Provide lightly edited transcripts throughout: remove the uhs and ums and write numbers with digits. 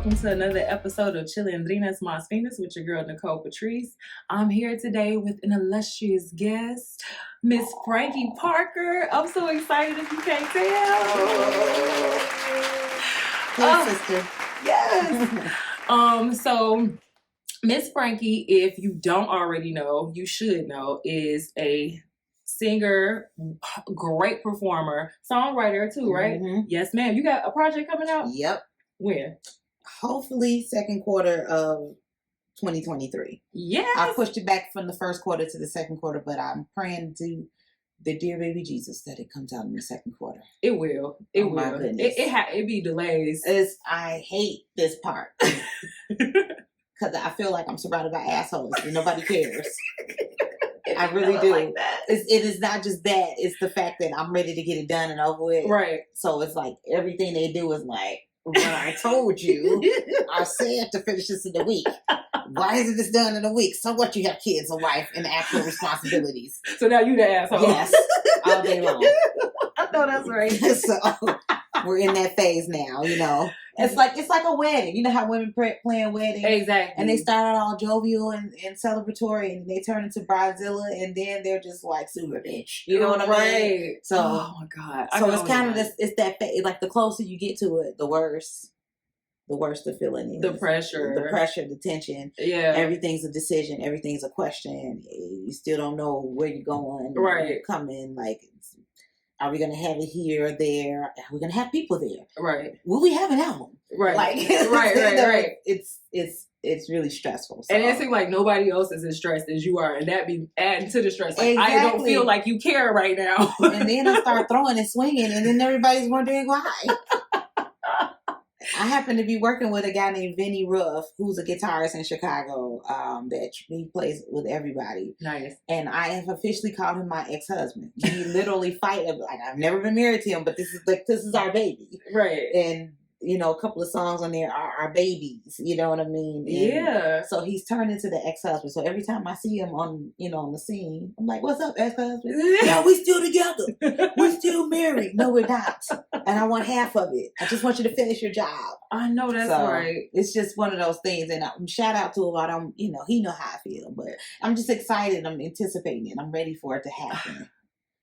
welcome to another episode of Chilindrinas, Finas with your girl Nicole Patrice. I'm here today with an illustrious guest, Miss Frankie Parker. I'm so excited if you can't tell. Hey, sister. Yes. So Miss Frankie, if you don't already know, you should know, is a singer, great performer, songwriter too, right? Mm-hmm. Yes, ma'am. You got a project coming out? Yep. When? Hopefully second quarter of 2023. Yes. I pushed it back from the first quarter to the second quarter, but I'm praying to the dear baby Jesus that it comes out in the second quarter. It will. It will. My goodness. It be delays. I hate this part. Because I feel like I'm surrounded by assholes and nobody cares. I really do. Like that. It is not just that. It's the fact that I'm ready to get it done and over with. Right. So it's like everything they do is like, when I told you, I said to finish this in a week. Why isn't this done in a week? So what? You have kids, a wife, and actual responsibilities. So now you the asshole. Yes, all day long. I know that's right. So we're in that phase now. You know, it's like a wedding. You know how women plan weddings, Exactly, and they start out all jovial and celebratory, and they turn into bridezilla, and then they're just like super bitch. You know what I mean? So, oh my god. So it's kind of this. It's that phase. Like the closer you get to it, the worse the feeling is. The pressure, the tension. Yeah. Everything's a decision. Everything's a question. You still don't know where you're going. Right. You're coming. Like, are we going to have it here or there? Are we going to have people there? Right. Will we have an album? Right. Like, right. It's really stressful. So. And it seems like nobody else is as stressed as you are, and that be adding to the stress. Like, exactly. I don't feel like you care right now. And then I start throwing and swinging, and then everybody's wondering why. I happen to be working with a guy named Vinny Ruff, who's a guitarist in Chicago, that he plays with everybody. Nice. And I have officially called him my ex-husband. We literally fight. Like, I've never been married to him, but this is our baby. Right. And, you know, a couple of songs on there are our babies. You know what I mean? And yeah. so he's turned into the ex-husband. So every time I see him on the scene, I'm like, "What's up, ex-husband?" "No, we still together. We're still married." "No, we're not. And I want half of it. I just want you to finish your job." I know that's right. It's just one of those things. And shout out to him. I don't, he know how I feel, but I'm just excited. I'm anticipating it. I'm ready for it to happen.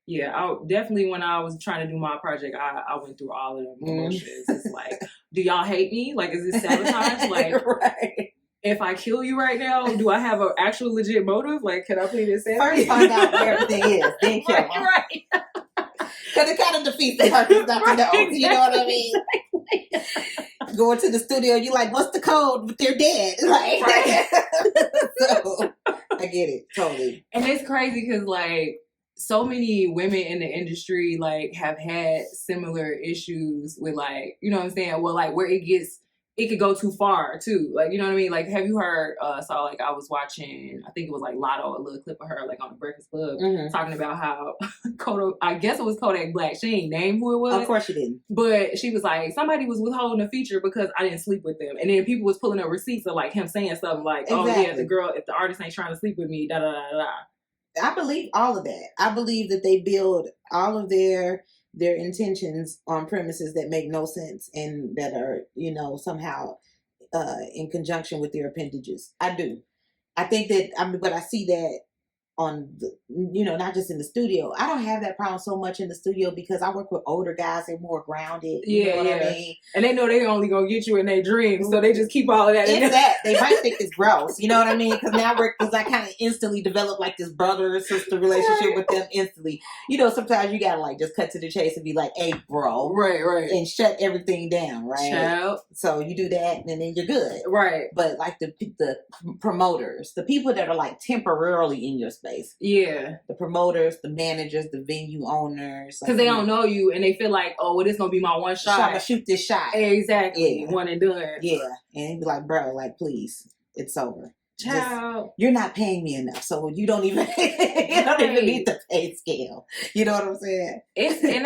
Yeah, definitely when I was trying to do my project, I went through all of them emotions. It's like, do y'all hate me? Like, is this sabotage? Like, right. If I kill you right now, do I have an actual legit motive? Like, can I plead insanity? First find out where everything is, then kill them. Right. Because it kind of defeats the purpose not to know. You know what I mean? Going to the studio, you like, what's the code? But they're dead. Like, right. So, I get it, totally. And it's crazy because, like, so many women in the industry, like, have had similar issues with, like, you know what I'm saying? Well, like, where it could go too far, too. Like, you know what I mean? Like, have you heard, so, like, I was watching, I think it was, like, Lotto, a little clip of her, like, on the Breakfast Club, talking about how, I guess it was Kodak Black. She ain't named who it was. Of course she didn't. But she was like, somebody was withholding a feature because I didn't sleep with them. And then people was pulling up receipts of, like, him saying something like, exactly. Oh, yeah, if the artist ain't trying to sleep with me, da-da-da-da-da. I believe all of that. I believe that they build all of their intentions on premises that make no sense and that are, somehow in conjunction with their appendages. I do. I think that, but I see that on the, not just in the studio. I don't have that problem so much in the studio because I work with older guys. They're more grounded. You know what I mean? And they know they only gonna get you in their dreams, so they just keep all of that in there. That. They might think it's gross. You know what I mean? Because I kind of instantly develop like this brother or sister relationship with them instantly. Sometimes you gotta like just cut to the chase and be like, "Hey, bro," right, and shut everything down, right? Child. So you do that, and then you're good, right? But like the promoters, the people that are like temporarily in your space. Yeah. The promoters, the managers, the venue owners. Because they don't know you and they feel like, oh, well, this going to be my one shot. I'm going to shoot this shot. Exactly. Yeah. One and done. Yeah. And he'd be like, bro, like, please, it's over. Child. You're not paying me enough. So you don't even need the pay scale. You know what I'm saying?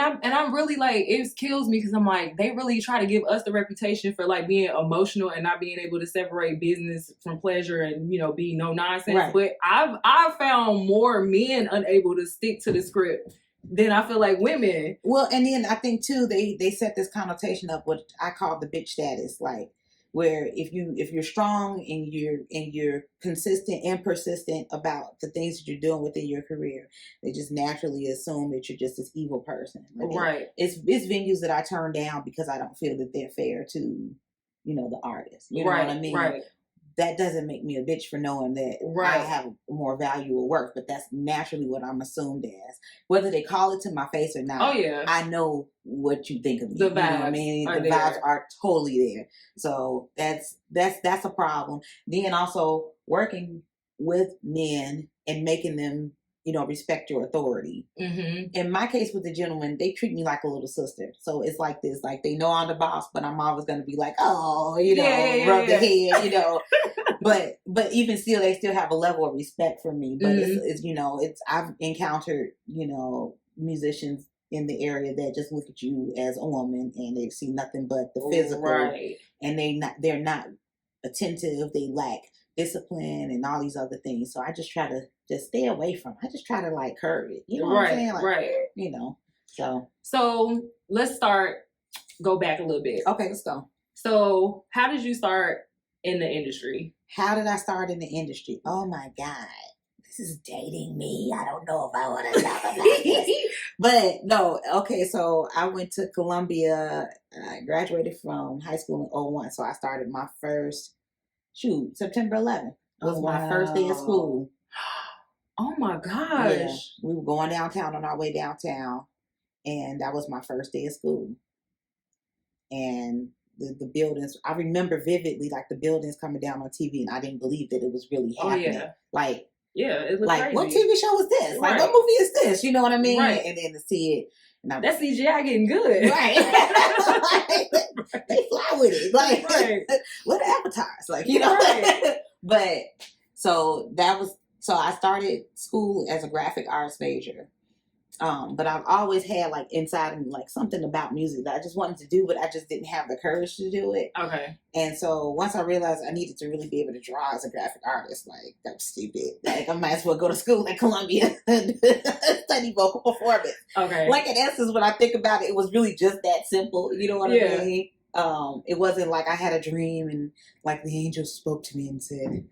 I'm really like, it kills me because I'm like, they really try to give us the reputation for like being emotional and not being able to separate business from pleasure and, be no nonsense. Right. But I've found more men unable to stick to the script than I feel like women. Well, and then I think too, they set this connotation up what I call the bitch status. Like, where if you're strong and you're consistent and persistent about the things that you're doing within your career, they just naturally assume that you're just this evil person. Right. It's venues that I turn down because I don't feel that they're fair to, you know, the artist. You know right, what I mean? Right. That doesn't make me a bitch for knowing that I have more value or worth, but that's naturally what I'm assumed as. Whether they call it to my face or not, I know what you think of me. The vibes, you know what I mean? The vibes are totally there. So that's a problem. Then also working with men and making them, you know, respect your authority. Mm-hmm. In my case with the gentleman, they treat me like a little sister. So it's like this, like they know I'm the boss, but I'm always going to be like, oh, you know, rub the head, you know. but even still, they still have a level of respect for me. But it's, you know, I've encountered, you know, musicians in the area that just look at you as a woman and they see nothing but the physical, and they're not attentive. They lack discipline and all these other things. So I just try to just stay away from it. I just try to like curb it. You know what I'm saying? Like, you know. So let's go back a little bit. Okay, let's go. So how did you start in the industry? How did I start in the industry? Oh my God. This is dating me. I don't know if I want to talk about this. But no, okay, so I went to Columbia. I graduated from high school in 2001. So I started my first September 11th was my first day of school. Oh my gosh. Yeah, we were going downtown on our way downtown, and that was my first day of school. And the buildings, I remember vividly, like the buildings coming down on TV, and I didn't believe that it was really happening. Like, it was like crazy. What TV show was this? Like, what movie is this? You know what I mean? Right. And then to see it. That CGI getting good. Right. They fly with it. Like, what advertise? Like, you know? But, so I started school as a graphic arts major. But I've always had like inside of me like something about music that I just wanted to do, but I just didn't have the courage to do it. Okay. And so once I realized I needed to really be able to draw as a graphic artist, like that was stupid. Like I might as well go to school at Columbia and study vocal performance. Okay. Like in essence, when I think about it, it was really just that simple. You know what I mean? It wasn't like I had a dream and like the angel spoke to me and said.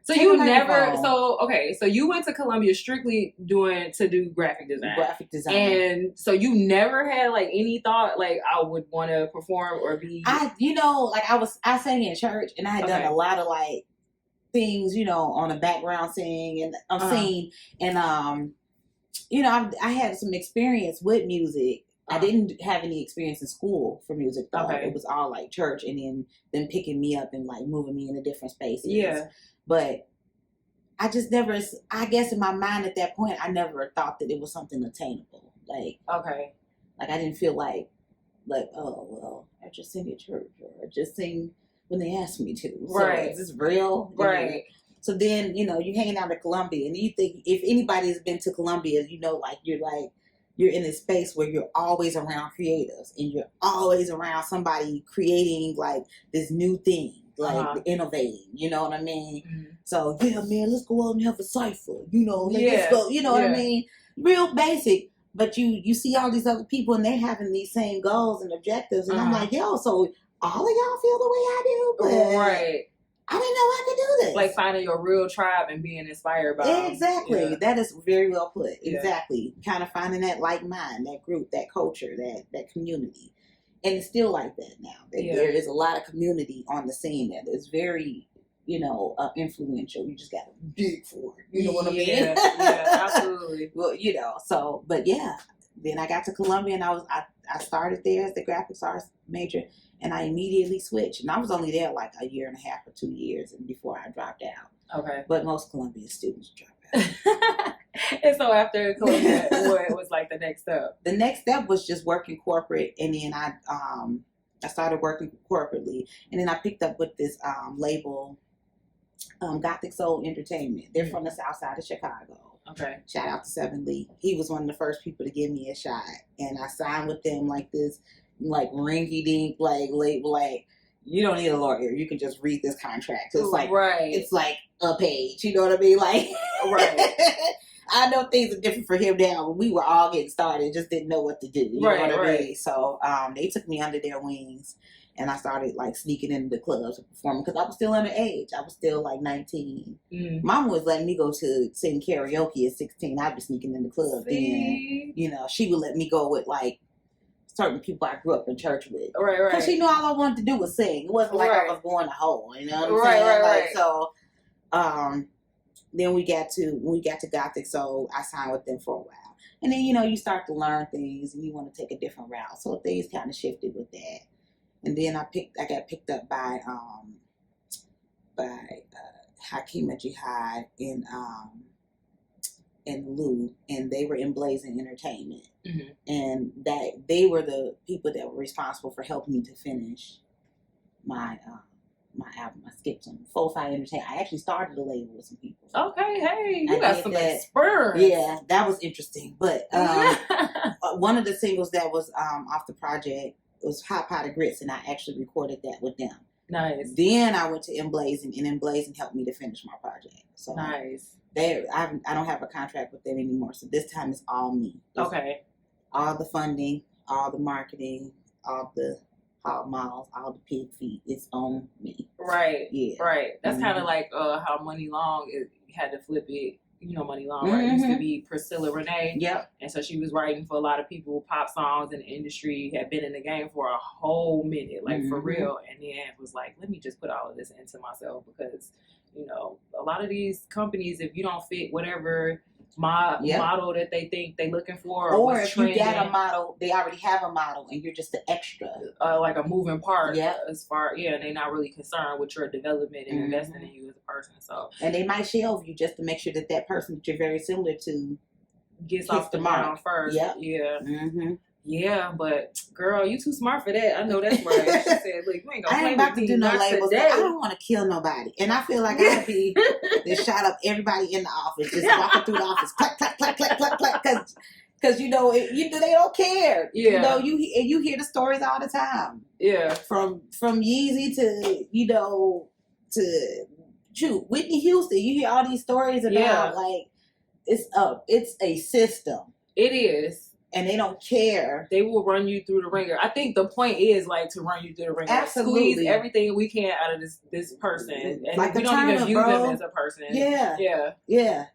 So you never, so you went to Columbia strictly to do graphic design. Graphic design. And so you never had like any thought like I would want to perform or be. I sang in church and I had done a lot of like things, you know, on a background singing and scene. And, you know, I had some experience with music. I didn't have any experience in school for music though. Okay. It was all like church and then them picking me up and like moving me into different spaces. Yeah. But I just never, I guess in my mind at that point, I never thought that it was something attainable. Like, okay. Like I didn't feel like, oh, well, I just sing at church or I just sing when they ask me to. Right. So is this real? Right. So then, you know, you hanging out at Columbia and you think if anybody has been to Columbia, you know, you're in this space where you're always around creatives and you're always around somebody creating like this new thing. Like innovating, you know what I mean? Mm-hmm. So yeah, man, let's go out and have a cipher, you know? Let's go, you know what I mean? Real basic, but you see all these other people and they're having these same goals and objectives, and I'm like, yo, so all of y'all feel the way I do, but I didn't know I could do this. Like finding your real tribe and being inspired by them. Exactly. That is very well put. Exactly. Kind of finding that like mind, that group, that culture, that community. And it's still like that now. There is a lot of community on the scene that is very, you know, influential. You just got to dig for it. You know what I mean? Yeah, absolutely. Well, you know, so, but yeah. Then I got to Columbia and I started there as the graphics arts major and I immediately switched. And I was only there like a year and a half or 2 years before I dropped out. Okay. But most Columbia students drop out. And so after Columbia, what was like the next step? The next step was just working corporate, and then I started working corporately, and then I picked up with this label, Gothic Soul Entertainment. They're from the south side of Chicago. Okay. Shout out to Seven Lee. He was one of the first people to give me a shot, and I signed with them like this, like rinky dink, like label, like. You don't need a lawyer. You can just read this contract. So it's like it's like a page. You know what I mean? Like I know things are different for him now. When we were all getting started, just didn't know what to do. You know what I mean? So they took me under their wings, And I started like sneaking into the clubs and performing because I was still underage. I was still like 19. Mama was letting me go to sing karaoke at 16. I'd be sneaking in the club then. You know, she would let me go with like certain people I grew up in church with. Right. Because she knew all I wanted to do was sing. It wasn't like I was going to hole, you know what I'm saying? Right. Like, so, then we got to Gothic Soul. I signed with them for a while. And then, you know, you start to learn things and you want to take a different route. So things kind of shifted with that. And then I got picked up by Hakima Jihad in Lou, and they were in Blazing Entertainment. And that they were the people that were responsible for helping me to finish my album. I skipped some 4-5 Entertainment. I actually started a label with some people. Okay, hey, you got some experience. Yeah, that was interesting. But one of the singles that was off the project was Hot Pot of Grits, and I actually recorded that with them. Nice. Then I went to Emblazing, and Emblazing helped me to finish my project. So nice. I don't have a contract with them anymore, so this time it's all me. Okay. All the funding, all the marketing, all the hog miles, all the pig feet, it's on me. Right. Yeah. Right. That's kind of like how Money Long had to flip it. You know Money Long, right? It used to be Priscilla Renee. Yep. And so she was writing for a lot of people, pop songs in the industry, had been in the game for a whole minute, like for real. And then was like, let me just put all of this into myself because, you know, a lot of these companies, if you don't fit whatever model that they think they're looking for, or if you got a model, they already have a model and you're just the extra, like a moving part. As far they're not really concerned with your development and investing in you as a person. So and they might shelve you just to make sure that person that you're very similar to gets off the ground first. Yeah, but girl, you too smart for that. I know that's right. She said, "Look, you ain't gonna play about with to do no labels. I don't want to kill nobody, and I feel like I'd be just shot up everybody in the office, just walking through the office, clack, clack, clack, clack, clack, clack, because they don't care. Yeah, you know, you hear the stories all the time. Yeah, from Yeezy to Whitney Houston. You hear all these stories about like it's a system. It is. And they don't care. They will run you through the ringer. I think the point is like to run you through the ringer. Absolutely. Squeeze everything we can out of this person. And like we don't even view them as a person. Yeah.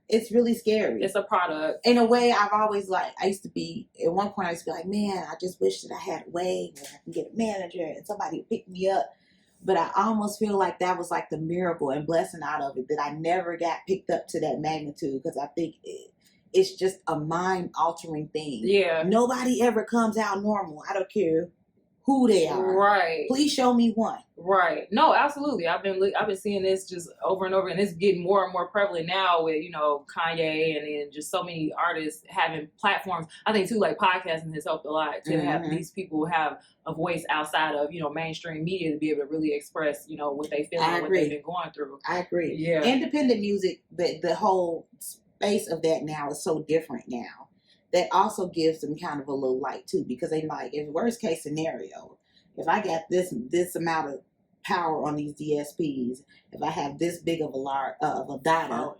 It's really scary. It's a product. In a way, I've always at one point I used to be like, man, I just wish that I had a way where I can get a manager and somebody would pick me up. But I almost feel like that was like the miracle and blessing out of it, that I never got picked up to that magnitude, because I think it's just a mind-altering thing. Yeah. Nobody ever comes out normal. I don't care who they are. Right. Please show me one. Right. No, absolutely. I've been seeing this just over and over, and it's getting more and more prevalent now with, Kanye and then just so many artists having platforms. I think too, like podcasting has helped a lot to have these people have a voice outside of, mainstream media to be able to really express, what they feel and what they've been going through. I agree. Yeah. Independent music, the whole space of that now is so different now. That also gives them kind of a little light too, because they like, in worst case scenario, if I got this amount of power on these DSPs, if I have this big of a data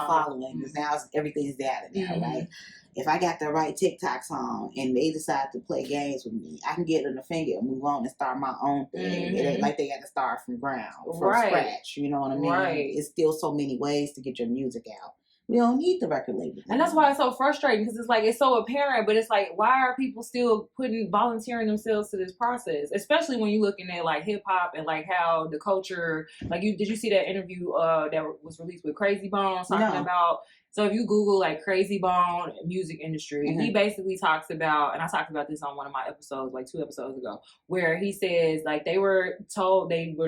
following, because now everything's data now, right? If I got the right TikTok song and they decide to play games with me, I can get in the finger and move on and start my own thing. It ain't like they got to start from scratch. You know what I mean? Right. It's still so many ways to get your music out. We don't need the record label. And that's why it's so frustrating, because it's like, it's so apparent, but it's like, why are people still volunteering themselves to this process? Especially when you're looking at like hip hop and like how the culture, like did you see that interview that was released with Crazy Bone talking about, so if you Google like Crazy Bone music industry, he basically talks about, and I talked about this on one of my episodes, like 2 episodes ago, where he says like they were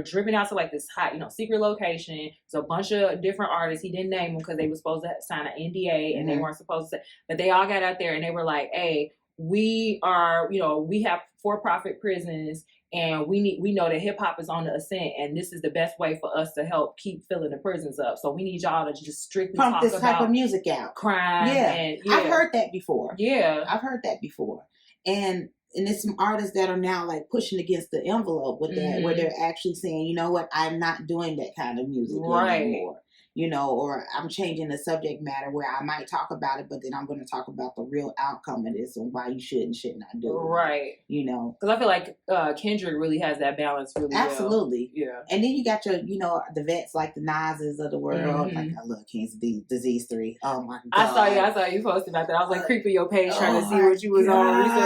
driven out to like this hot, secret location. So a bunch of different artists, he didn't name them because they were supposed to sign an NDA and they weren't supposed to, but they all got out there and they were like, hey, we are, we have for-profit prisons, and we know that hip hop is on the ascent, and this is the best way for us to help keep filling the prisons up. So we need y'all to just strictly pump talk this about type of music out, crime. I've heard that before. Yeah, I've heard that before, and there's some artists that are now like pushing against the envelope with that, where they're actually saying, you know what, I'm not doing that kind of music anymore. or I'm changing the subject matter where I might talk about it, but then I'm going to talk about the real outcome of this and why you should and should not do it. Right. Because I feel like Kendrick really has that balance really absolutely well. Yeah. And then you got your, the vets like the Nas's of the world. Like, I love King's Disease 3. Oh my God. I saw you posted about that. I was like creeping your page trying to see what you was on recently.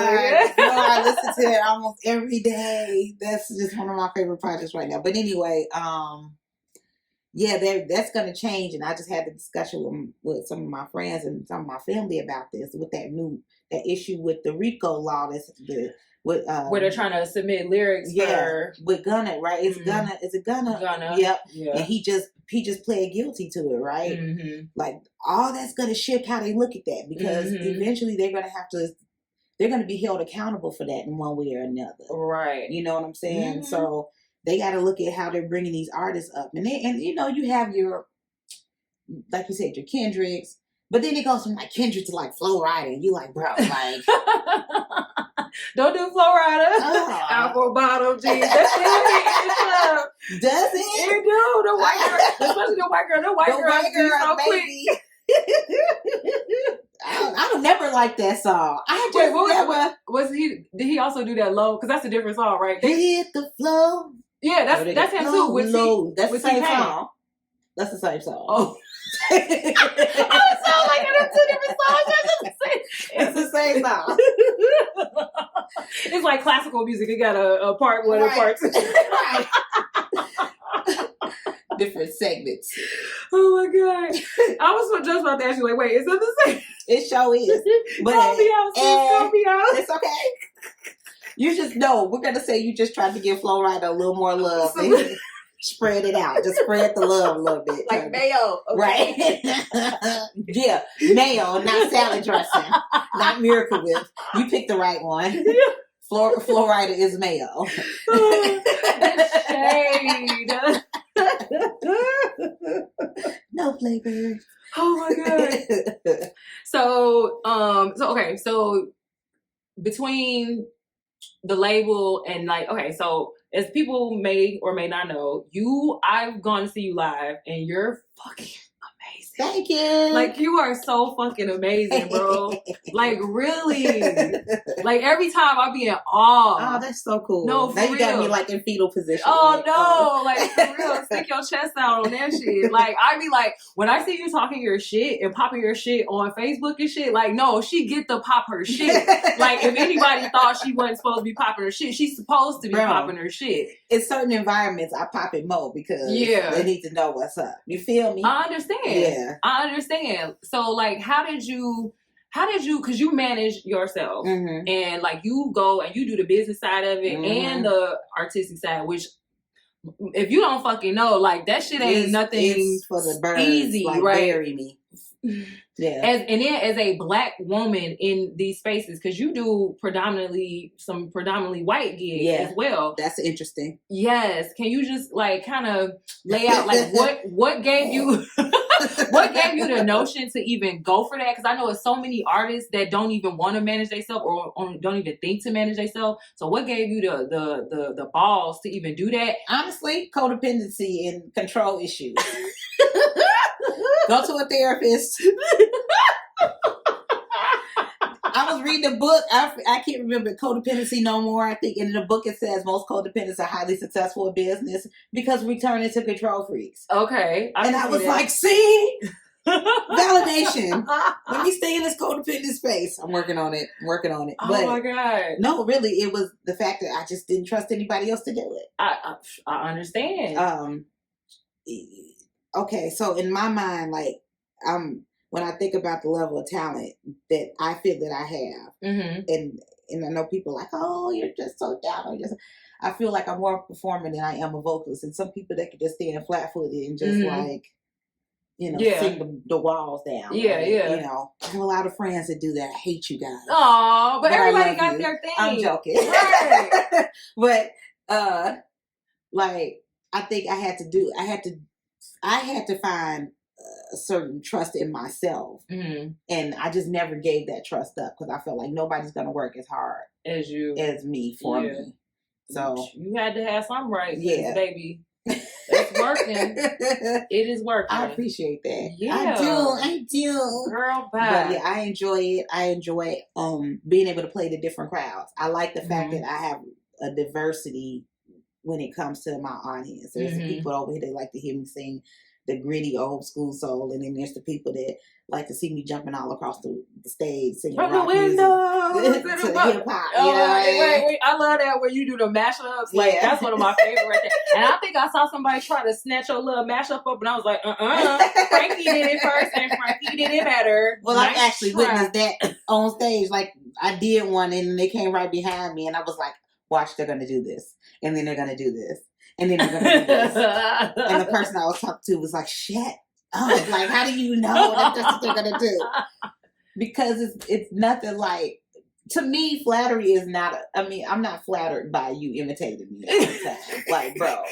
I listen to it almost every day. That's just one of my favorite projects right now. But anyway, that's going to change. And I just had the discussion with some of my friends and some of my family about this, with that issue with the RICO law. Where they're trying to submit lyrics with Gunna, right? It's Gunna. Is it Gunna? Gunna. Yep. Yeah. And he just pled guilty to it, right? Like, all that's going to shift how they look at that, because eventually they're going to be held accountable for that in one way or another. Right. You know what I'm saying? So they got to look at how they're bringing these artists up. And you have your, like you said, your Kendricks, but then it goes from like Kendrick to like Flo Rida. And you like, bro, like. Don't do Flo Rida. Apple bottom jeans. That's it. Does it? It do. The white girl, especially the white girl. The white girl so baby. I don't never like that song. Did he also do that low? Because that's a different song, right? Hit the flow. Yeah, that's him too. That's the same song. That's the same song. Oh. I was so like, I two different songs. It's the same song. It's like classical music. It got a part one and part two. Right. Different segments. Oh my God. I was just about to ask you, like, wait, is that the same? It sure is. But call me out. It's okay. You just know, we're going to say you just tried to give Flo Rida a little more love. Spread it out. Just spread the love a little bit. Like mayo. Okay. Right? Yeah. Mayo, not salad dressing. Not Miracle Whip. You picked the right one. Flo Rida is mayo. Shade. No flavor. Oh my God. So okay. So between the label and like, okay, so as people may or may not know, I've gone to see you live and you're fucking amazing. Thank you. Like, you are so fucking amazing, bro. Like, really. Like, every time I be in awe. Oh, that's so cool. No, for now you real. got me like in fetal position. Oh, no. Like, for real. Stick your chest out on that shit. Like, I be like, when I see you talking your shit and popping your shit on Facebook and shit, like, no, she get to pop her shit. Like, if anybody thought she wasn't supposed to be popping her shit, she's supposed to be popping her shit. In certain environments, I pop it more because they need to know what's up. You feel me? I understand. Yeah. I understand. So, like, how did you, because you manage yourself and like you go and you do the business side of it and the artistic side, which if you don't fucking know, like, that shit ain't nothing for the birds, easy, like, right? Bury me. Yeah. And then as a Black woman in these spaces, because you do predominantly white gigs as well. That's interesting. Yes. Can you just like kind of lay out like what gave you what gave you the notion to even go for that? Because I know it's so many artists that don't even want to manage themselves or don't even think to manage themselves. So what gave you the balls to even do that? Honestly, codependency and control issues. Go to a therapist. I was reading a book. I can't remember codependency no more. I think in the book it says most codependents are highly successful in business because we turn into control freaks. Okay. I was like, see? Validation. Let me stay in this codependent space. I'm working on it. Oh but my God. No, really, it was the fact that I just didn't trust anybody else to do it. I understand. Okay, so in my mind, like, when I think about the level of talent that I feel that I have, and I know people are like, oh, you're just so down. I feel like I'm more a performer than I am a vocalist. And some people that could just stand flat-footed and just like, sing the walls down. Yeah, right? yeah. I have a lot of friends that do that. I hate you guys. Aw, but everybody got their thing. I'm joking. Right. But, like, I think I had to find a certain trust in myself. And I just never gave that trust up because I felt like nobody's going to work as hard as me for me. So you had to have some right, baby. It's working. It is working. I appreciate that. Yeah. I do. Girl, bye. But yeah, I enjoy it. I enjoy being able to play the different crowds. I like the fact that I have a diversity when it comes to my audience. There's the people over here that like to hear me sing the gritty old school soul, and then there's the people that like to see me jumping all across the stage singing from rock the window music to hip hop. Wait, I love that where you do the mashups. Like that's one of my favorite right there. And I think I saw somebody try to snatch your little mashup up, and I was like, Frankie did it first, and Frankie did it better. Well, nice I actually witnessed that on stage. Like I did one, and they came right behind me, and I was like, watch, they're gonna do this, and then they're gonna do this. And then they're going to do this. And the person I was talking to was like, shit. Oh, like, how do you know that that's what they're going to do? Because it's nothing like, to me, flattery is not, I'm not flattered by you imitating me all the time. Like, bro.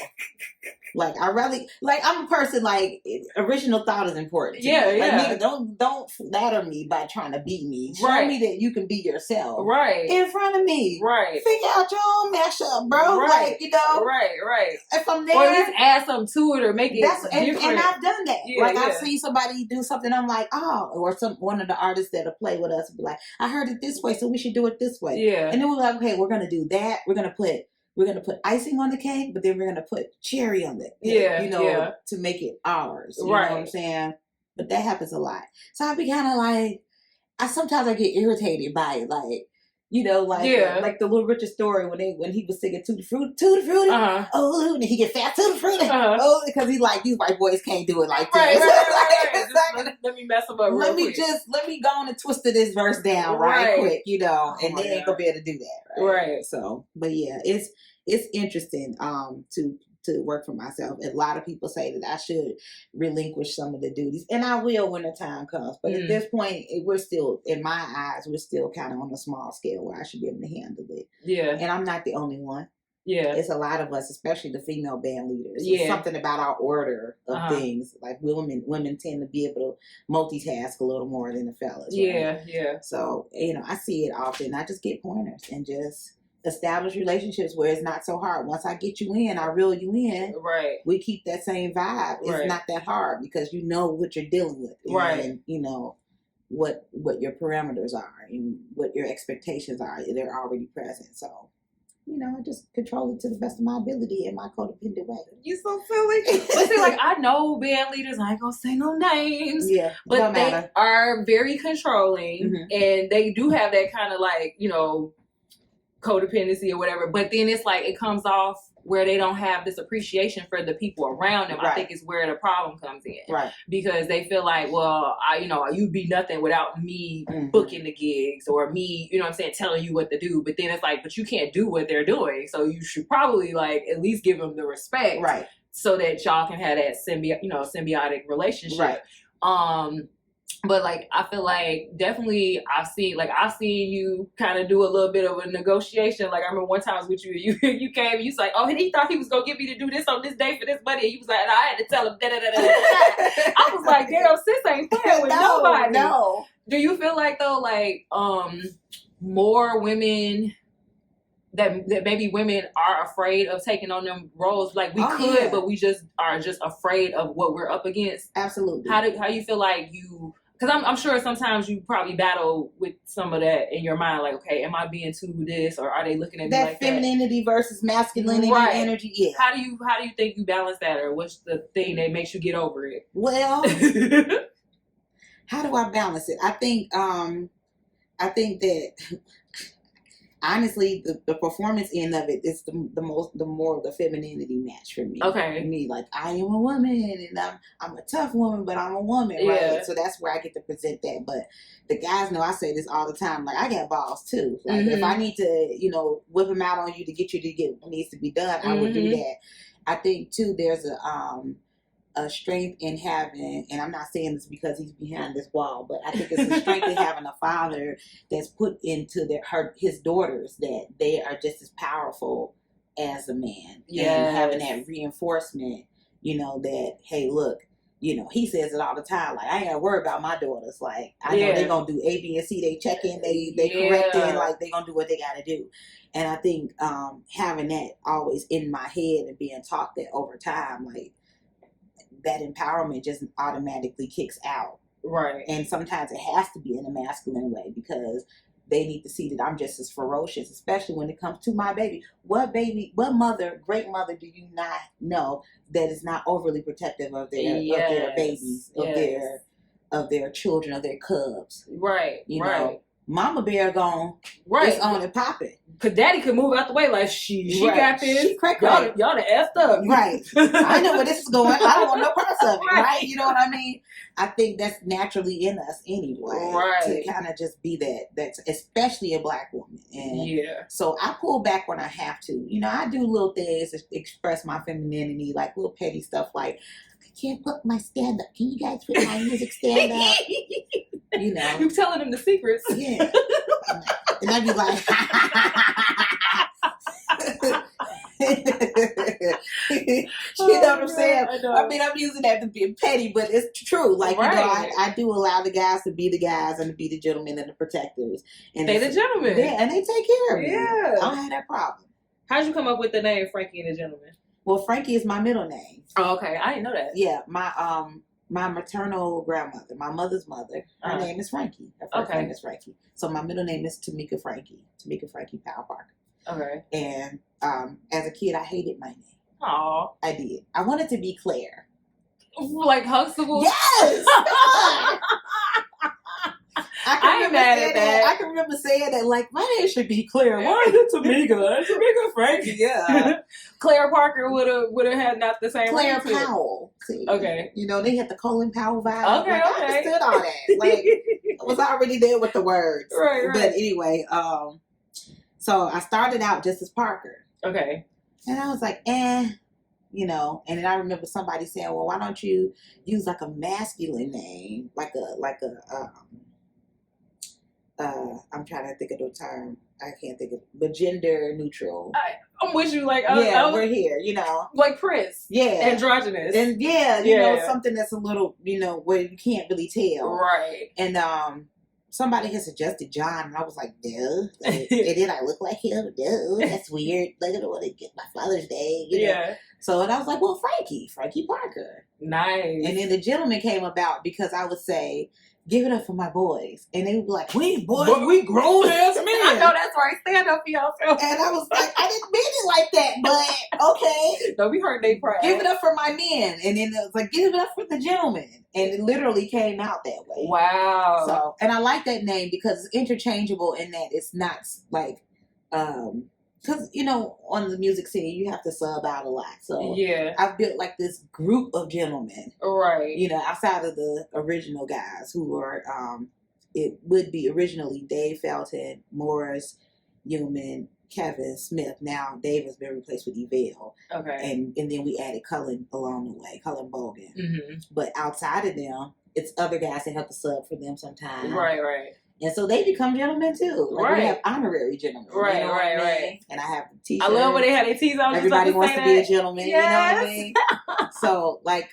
Like, I'm a person, like, original thought is important to me. Like, nigga, don't flatter me by trying to be me. Show me that you can be yourself. Right. In front of me. Right. Figure out your own mashup, bro. Right. Like, you know. Right. If I'm there. Or at least add something to it or make it different. And I've done that. Yeah, like, I've seen somebody do something, I'm like, oh. Or one of the artists that'll play with us will be like, I heard it this way, so we should do it this way. Yeah. And then we're like, okay, we're going to do that. We're going to put icing on the cake, but then we're going to put cherry on the cake, to make it ours. You know what I'm saying? But that happens a lot. So I be kind of like, sometimes I get irritated by it. Like, like the Little Richard story when he was singing Tutti Frutti, oh, and he get fat Tutti Frutti, oh, because these white boys can't do it like this. Right. Let me mess them up real quick. Let me go on and twist this verse down right quick, and they ain't gonna be able to do that. Right. So, but yeah, it's interesting to work for myself. A lot of people say that I should relinquish some of the duties, and I will when the time comes. But at this point, we're still, in my eyes, we're still kind of on a small scale where I should be able to handle it. Yeah. And I'm not the only one. Yeah. It's a lot of us, especially the female band leaders. Yeah. It's something about our order of things. Like women tend to be able to multitask a little more than the fellas. Yeah, right? Yeah. So, I see it often. I just get pointers and just establish relationships where it's not so hard. Once I get you in, I reel you in. Right. We keep that same vibe. It's not that hard because you know what you're dealing with. And what your parameters are and what your expectations are. They're already present. So, I just control it to the best of my ability in my codependent way. You so silly. But see, like, I know band leaders, I ain't gonna say no names. Yeah. But they are very controlling and they do have that kind of like, codependency or whatever, but then it's like it comes off where they don't have this appreciation for the people around them. Right. I think is where the problem comes in, right? Because they feel like, well, you'd be nothing without me booking the gigs or me, telling you what to do. But then it's like, but you can't do what they're doing, so you should probably like at least give them the respect, right? So that y'all can have that symbiotic relationship, right? But like, I feel like definitely I've seen you kind of do a little bit of a negotiation. Like I remember one time I was with you, you came and you was like, oh, he thought he was going to get me to do this on this day for this money. And you was like, and I had to tell him, I was like, damn, sis ain't playing with nobody. No. Do you feel like though, like, more women that maybe women are afraid of taking on them roles? Like we could, but we just are just afraid of what we're up against. Absolutely. How you feel like you? Because I'm sure sometimes you probably battle with some of that in your mind. Like, okay, am I being too this, or are they looking at me like femininity versus masculinity energy? Yeah. How do you think you balance that, or what's the thing that makes you get over it? Well, how do I balance it? I think that. Honestly, the performance end of it is the more of the femininity match for me. Okay. For me, like I am a woman and I'm a tough woman, but I'm a woman, right? So that's where I get to present that. But the guys know I say this all the time. Like I got balls too. Like if I need to, whip them out on you to get you to get what needs to be done, I would do that. I think too, there's a strength in having, and I'm not saying this because he's behind this wall, but I think it's a strength in having a father that's put into his daughters that they are just as powerful as a man. Yeah. And having that reinforcement, that, hey, look, he says it all the time. Like, I ain't gotta worry about my daughters. Like, I know they're gonna do A, B, and C. They check in, they correct in, like they gonna do what they gotta do. And I think having that always in my head and being taught that over time, like that empowerment just automatically kicks out. Right. And sometimes it has to be in a masculine way because they need to see that I'm just as ferocious, especially when it comes to my baby. What mother, great mother, do you not know that is not overly protective of their babies, of their children, of their cubs? Right. You know, Mama Bear gone, it's on and popping. Cause Daddy could move out the way, like she got this. She y'all the effed up, right? I know where this is going. I don't want no parts of it, right? You know what I mean? I think that's naturally in us anyway, to kind of just be that. That's especially a Black woman, and so I pull back when I have to. You know, I do little things to express my femininity, like little petty stuff, like I can't put my stand up. Can you guys put my music stand up? You know, you telling them the secrets, yeah. And I'd be like, you know what I'm saying? I mean, I'm using that to be petty, but it's true. Like, you know, I do allow the guys to be the guys and to be the gentlemen and the protectors. And they the gentlemen. Yeah, and they take care of me. Yeah. I don't have that problem. How'd you come up with the name Frankie and the Gentleman? Well, Frankie is my middle name. Oh, okay. I didn't know that. Yeah, my maternal grandmother, my mother's mother, her name is Frankie. Her first name is Frankie. So my middle name is Tamika Frankie Parker. Okay. And as a kid, I hated my name. Aw. I did. I wanted to be Claire. Like Huxtable? Yes! I ain't mad at that. I can remember saying that, like, my name should be Claire. Why is it Tamika? It's Tamika Frankie. Yeah. Claire Parker would have had not the same Claire Powell. See, okay. You know, they had the Colin Powell vibe. Okay, like, I understood all that. Like, I was already there with the words. Right. But anyway, so I started out just as Parker. Okay. And I was like, you know, and then I remember somebody saying, well, why don't you use like a masculine name, I'm trying to think of the term. I can't think of it, but gender neutral. I'm with you. Like, we're here, you know. Like Prince. Yeah. Androgynous. And you know, something that's a little, you know, where you can't really tell. Right. And somebody had suggested John, and I was like, duh. Like, and then I look like him, duh. That's weird. Like, I don't want to get my Father's Day, you know. So, and I was like, well, Frankie Parker. Nice. And then the Gentleman came about because I would say, give it up for my boys. And they would be like, we boys, we grown ass men. I know that's right. Stand up for yourself. And I was like, I didn't mean it like that, but okay. Don't be hurt they proud. Give it up for my men. And then it was like, give it up for the Gentleman. And it literally came out that way. Wow. So, and I like that name because it's interchangeable in that it's not like, because, you know, on the music scene, you have to sub out a lot. So I've built like this group of gentlemen. Right. You know, outside of the original guys who were, it would be originally Dave Felton, Morris, Newman, Kevin Smith. Now Dave has been replaced with Evelle. Okay. And then we added Cullen along the way, Cullen Bogan. Mm-hmm. But outside of them, it's other guys that have to sub for them sometimes. Right. And so they become gentlemen too. Like, we have honorary gentlemen. Right, you know right. And I have the t-shirts. I love when they had their tees on. Everybody wants to be a gentleman. Yes. You know what I mean? So, like,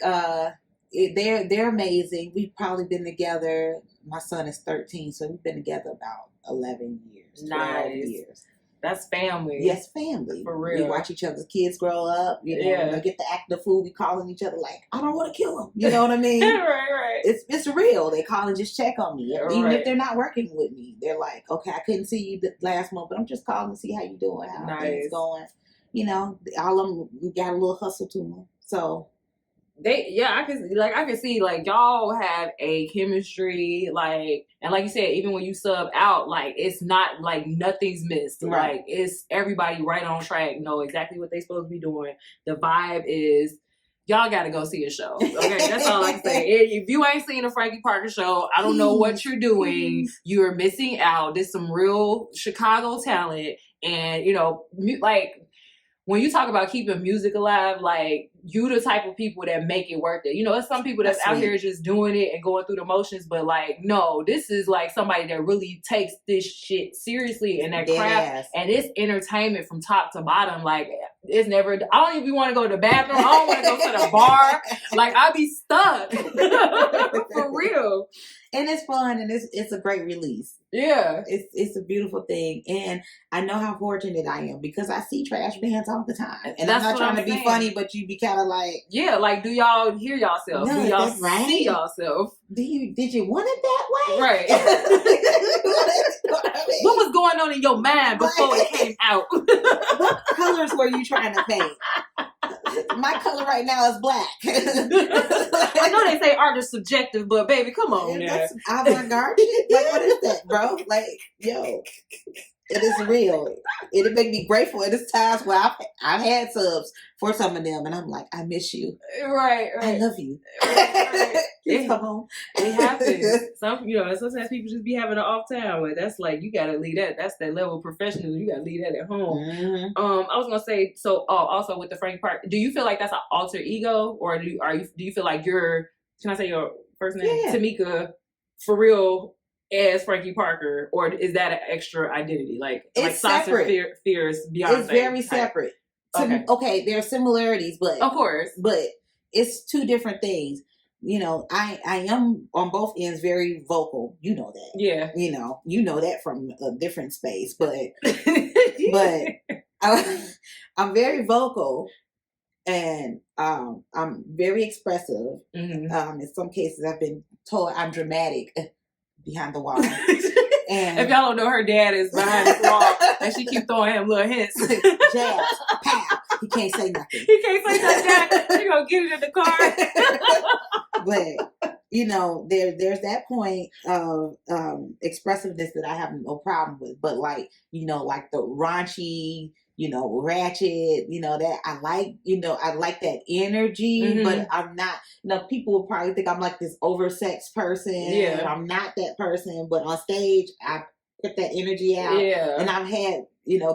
they're amazing. We've probably been together. My son is 13, so we've been together about 11 years. 12 years. That's family. Yes, family. For real. We watch each other's kids grow up. You know, get the act of fool. We calling each other like, I don't want to kill him. You know what I mean? Right. It's real. They call and just check on me. Even if they're not working with me, they're like, okay, I couldn't see you last month, but I'm just calling to see how you doing, how things going. You know, all of them, we got a little hustle to them. So I can see like y'all have a chemistry, like, and like you said, even when you sub out, like, it's not like nothing's missed. Right. Like, it's everybody right on track, know exactly what they supposed to be doing. The vibe is, y'all got to go see a show. Okay, that's all I can say. If you ain't seen a Frankie Parker show, I don't know what you're doing. You're missing out. There's some real Chicago talent, and you know, like, when you talk about keeping music alive, like, you the type of people that make it worth it. You know, there's some people that's out here just doing it and going through the motions, but like, no, this is like somebody that really takes this shit seriously and that craft, and it's entertainment from top to bottom. Like, it's never. I don't even want to go to the bathroom. I don't want to go to the bar. Like I be stuck for real. And it's fun, and it's a great release. Yeah, it's a beautiful thing, and I know how fortunate I am because I see trash bans all the time, and I'm not trying to be funny, but you be kind of like, yeah, like do y'all hear yourself? No, do y'all that's right. see yourself? Did you want it that way? Right. What was going on in your mind before it came out? What colors were you trying to paint? My color right now is black. I know they say art is subjective, but baby, come on now. That's avant-garde shit. Like, what is that, bro? Like, yo, it is real. It'll make me grateful. It is times where I've had subs for some of them, and I'm like, I miss you. Right. I love you. It, come on. It happens. Sometimes people just be having an off time where that's like, you gotta leave that. That's that level of professionalism. You gotta leave that at home. Mm-hmm. I was gonna say, so also with the Frankie Parker, do you feel like that's an alter ego, or do you feel like you're, can I say your first name? Yeah. Tamika, for real, as Frankie Parker, or is that an extra identity? Like It's Sasha separate. Fierce, Beyonce. It's very type. separate. Okay. There are similarities, but Of course. but it's two different things. You know, I am on both ends very vocal. You know that. Yeah. You know that from a different space, but I'm very vocal, and I'm very expressive. Mm-hmm. In some cases, I've been told I'm dramatic behind the wall. And if y'all don't know, her dad is behind the wall, and she keep throwing him little hints. Jabs, pow. He can't say nothing. He can't say nothing. She gonna get it in the car. But there's that point of expressiveness that I have no problem with. But like the raunchy, ratchet, that I like that energy. Mm-hmm. But I'm not. People will probably think I'm like this oversexed person. Yeah, I'm not that person. But on stage, I put that energy out. Yeah, and I've had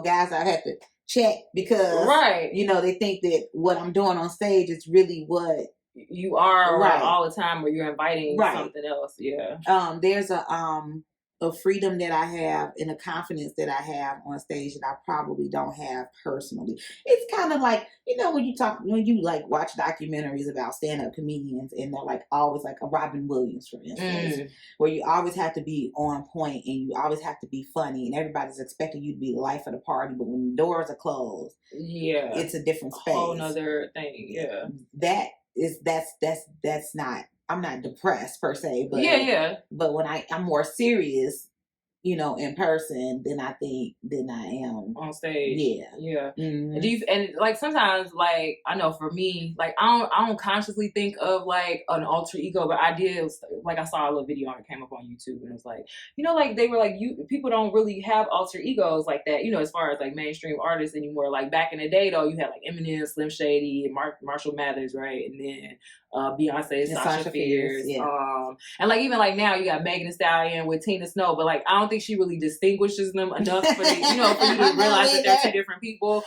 guys I had to check because they think that what I'm doing on stage is really what you are all the time, or you're inviting something else. Yeah. There's a freedom that I have and a confidence that I have on stage that I probably don't have personally. It's kind of like, when you like watch documentaries about stand-up comedians, and they're like always like a Robin Williams, for instance, where you always have to be on point and you always have to be funny, and everybody's expecting you to be the life of the party, but when the doors are closed, it's a different space. Whole nother thing. Yeah. That's not, I'm not depressed per se, but but when I'm more serious, in person than I am on stage. Yeah. Mm-hmm. Do you, and like sometimes, like I know for me, like I don't consciously think of like an alter ego, but I did. Like I saw a little video and it came up on YouTube, and it was like, like they were like, people don't really have alter egos like that, as far as like mainstream artists anymore. Like back in the day though, you had like Eminem, Slim Shady, Marshall Mathers, right, and then Beyonce, Sasha Fierce, and like even like now you got Megan Thee Stallion with Tina Snow, but like I don't think she really distinguishes them enough for for you to realize that they're two different people.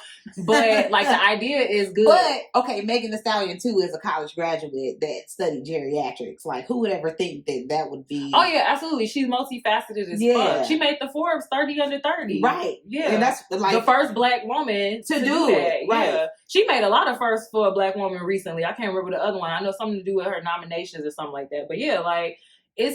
But like the idea is good. But okay, Megan Thee Stallion too is a college graduate that studied geriatrics. Like who would ever think that would be? Oh yeah, absolutely. She's multifaceted as fuck. She made the Forbes 30 under 30. Right. Yeah, and that's like the first Black woman to do that. Right. Yeah. She made a lot of firsts for a Black woman recently. I can't remember the other one. I know something to do with her nominations or something like that. But yeah, like I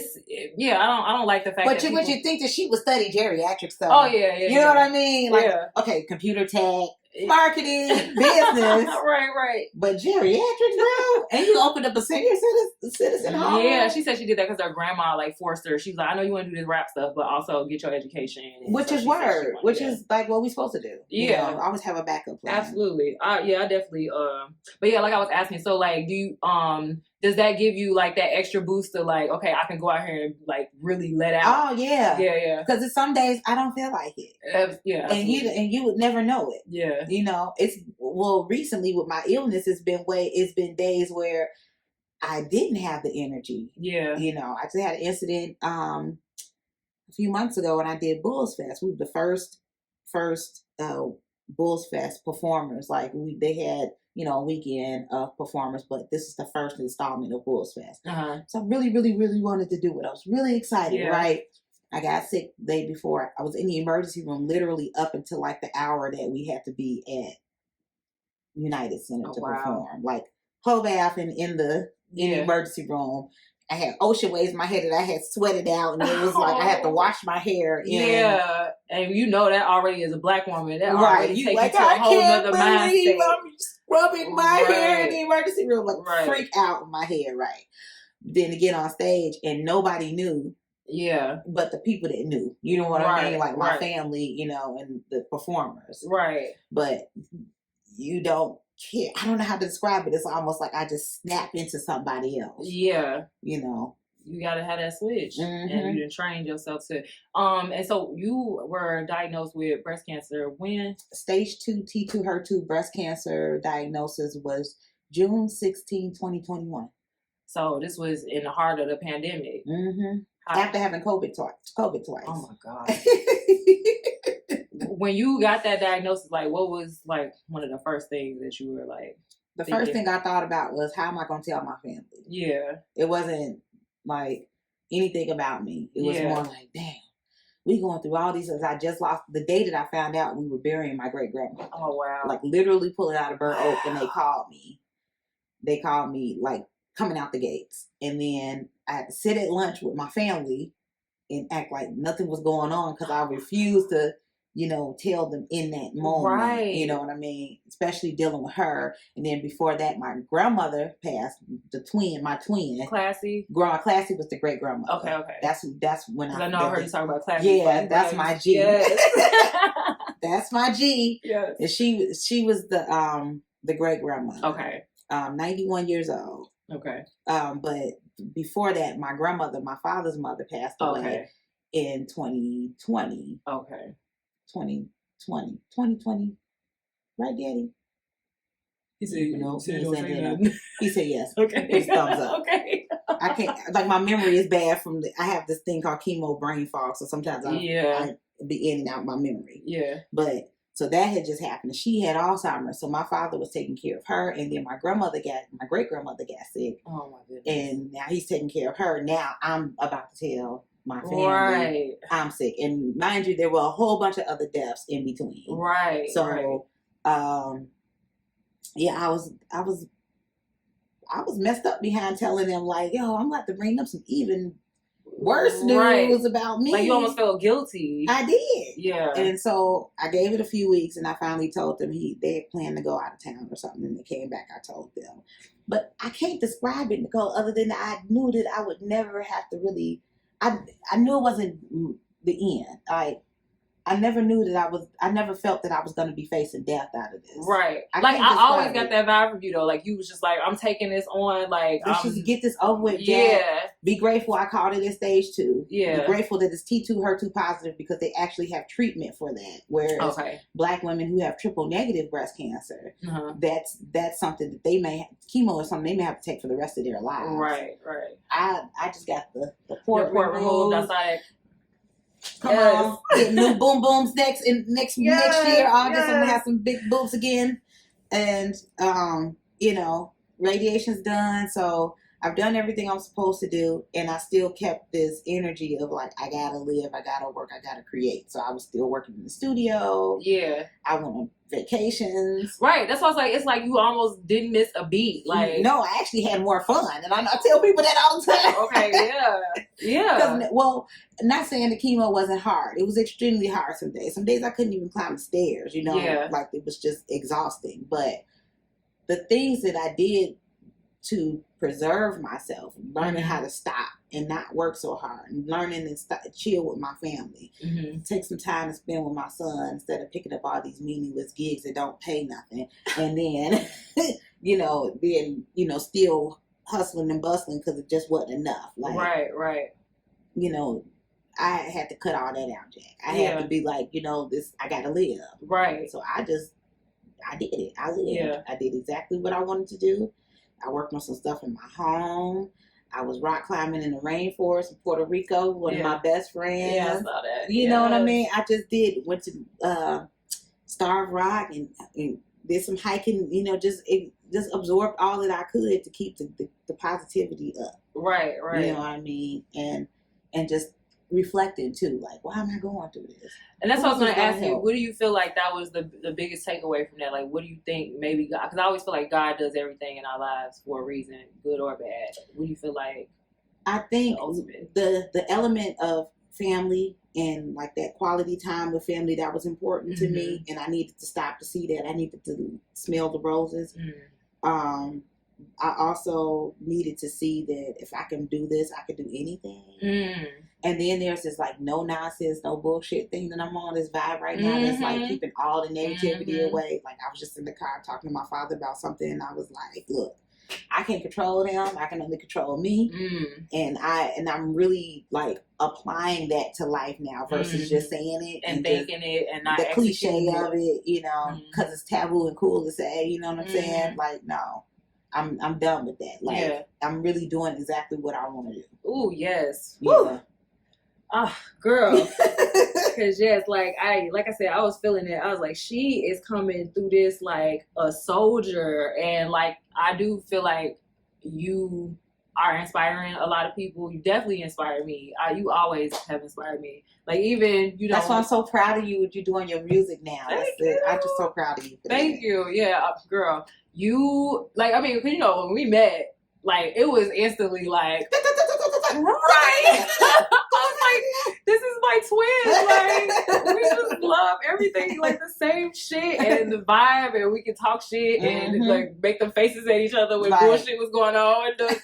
don't like the fact but that you think that she would study geriatrics though. Oh yeah. You know what I mean? Like okay, computer tech, marketing, business. Right. But geriatrics, bro? And you opened up a senior citizen home? Yeah, she said she did that because her grandma like forced her. She's like, I know you want to do this rap stuff, but also get your education. Which is word. Which is like what we supposed to do. Yeah. Always have a backup plan. Absolutely. I definitely but yeah, like I was asking, so like do you does that give you like that extra boost to like, okay, I can go out here and like really let out? Oh yeah. Yeah. Because some days I don't feel like it. Yeah. And you would never know it. Yeah. It's recently with my illness, it's been days where I didn't have the energy. Yeah. I just had an incident a few months ago when I did Bulls Fest. We were the first Bulls Fest performers. Like they had a weekend of performers, but this is the first installment of Bulls Fest. Uh-huh. So I really, really, really wanted to do it. I was really excited, right? I got sick the day before. I was in the emergency room literally up until like the hour that we had to be at United Center to wow. perform. Like whole bath in the emergency room. I had ocean waves in my head that I had sweated out, and it was like I had to wash my hair. Yeah, and you know that already as a black woman, that right, already you takes like you to a whole nother believe mindset. I'm scrubbing my hair in the emergency room, like freak out in my head, right? Then to get on stage and nobody knew. Yeah. But the people that knew, you know what I mean? Like my family, you know, and the performers. Right. But you don't care. I don't know how to describe it. It's almost like I just snap into somebody else. Yeah. You know. You gotta have that switch. And you done trained yourself to and so you were diagnosed with breast cancer when? Stage 2 T2 HER2 breast cancer diagnosis was June 16, 2021. So this was in the heart of the pandemic. After having COVID twice. Oh my God. When you got that diagnosis, like what was like one of the first things that you were like the first thing I thought about was how am I gonna tell my family? Yeah. It wasn't like anything about me. It was more like, damn, we going through all these. I just lost the day that I found out we were burying my great grandmother. Oh wow. Like literally pulling out of Burr Oak, and they called me. They called me like coming out the gates. And then I had to sit at lunch with my family and act like nothing was going on because I refused to, you know, tell them in that moment. Right. You know what I mean? Especially dealing with her. And then before that, my grandmother passed, my twin. Classy? Classy was the great grandmother. Okay. That's when I know I heard you talk about Classy. Yeah, that's my G. Yes. That's my G. Yes. And she was the great grandmother. Okay. 91 years old. Okay. But before that, my grandmother, my father's mother, passed away in 2020. Okay. 2020. Right, Daddy? He said, he said yes. Okay. His thumbs up. Okay. I can't, like, my memory is bad I have this thing called chemo brain fog, so sometimes I be in and out my memory. Yeah. But so that had just happened. She had Alzheimer's, so my father was taking care of her, and then my great grandmother got sick. Oh my goodness! And now he's taking care of her. Now I'm about to tell my family I'm sick, and mind you, there were a whole bunch of other deaths in between. Right. So, yeah, I was messed up behind telling them like, yo, I'm about to bring them some even worse news about me. Like you almost felt guilty. I did. Yeah. And so I gave it a few weeks, and I finally told them they had planned to go out of town or something, and they came back. I told them, but I can't describe it, Nicole, other than I knew that I would never have to really. I knew it wasn't the end. I never knew that I never felt that I was going to be facing death out of this. Right. I always got that vibe from you though. Like you was just like, I'm taking this on. Like, let's just get this over with. Yeah. Jack. Be grateful I called it at stage 2. Yeah. Be grateful that it's T2 HER2 positive because they actually have treatment for that. Whereas Black women who have triple negative breast cancer, that's something that they may chemo is something they may have to take for the rest of their lives. Right. I just got the port removed. That's like. Come on, get new boom booms next year, August. I'm gonna have some big boobs again, and you know, radiation's done. So I've done everything I'm supposed to do, and I still kept this energy of like, I gotta live, I gotta work, I gotta create. So I was still working in the studio. Yeah, I went on vacations. Right, that's why I was like, it's like you almost didn't miss a beat. Like, no, I actually had more fun, and I tell people that all the time. Okay, yeah. Well, not saying the chemo wasn't hard. It was extremely hard some days. Some days I couldn't even climb the stairs. You know, like it was just exhausting. But the things that I did to preserve myself, learning how to stop and not work so hard, and learning to chill with my family, take some time to spend with my son instead of picking up all these meaningless gigs that don't pay nothing, and then still hustling and bustling because it just wasn't enough. Like, right. You know, I had to cut all that out, Jack. I had to be like, this, I got to live. Right. So I did it. I lived. Yeah. I did exactly what I wanted to do. I worked on some stuff in my home. I was rock climbing in the rainforest in Puerto Rico, one of my best friends. Yeah, I saw that. You know what I mean? I just went to Starved Rock and did some hiking, just absorbed all that I could to keep the positivity up. Right. You know what I mean? And just reflecting too, like, why am I going through this? And that's what I was going to ask you. Help? What do you feel like that was the biggest takeaway from that? Like, what do you think maybe God, because I always feel like God does everything in our lives for a reason, good or bad. What do you feel like? I think the element of family and like that quality time with family, that was important to me, and I needed to stop to see that. I needed to smell the roses. I also needed to see that if I can do this, I can do anything. And then there's this like no nonsense, no bullshit thing that I'm on, this vibe right now that's like keeping all the negativity away. Like I was just in the car talking to my father about something, and I was like, look, I can't control him. I can only control me. And I'm really like applying that to life now versus just saying it and thinking it and not the cliche of it, you know, because it's taboo and cool to say, you know what I'm saying? Like, no. I'm done with that. Like, I'm really doing exactly what I want to do. Ooh, yes. Yeah. Girl. Because yes, like I said, I was feeling it. I was like, she is coming through this like a soldier, and like I do feel like you are inspiring a lot of people. You definitely inspire me. You always have inspired me. Like even that's why I'm so proud of you. What you're doing your music now. I'm just so proud of you. Thank you. Yeah, girl. You like, I mean, when we met, like it was instantly like, right. I was like, this is my twin. Like we just love everything, like the same shit and the vibe, and we can talk shit and like make them faces at each other when bullshit was going on. The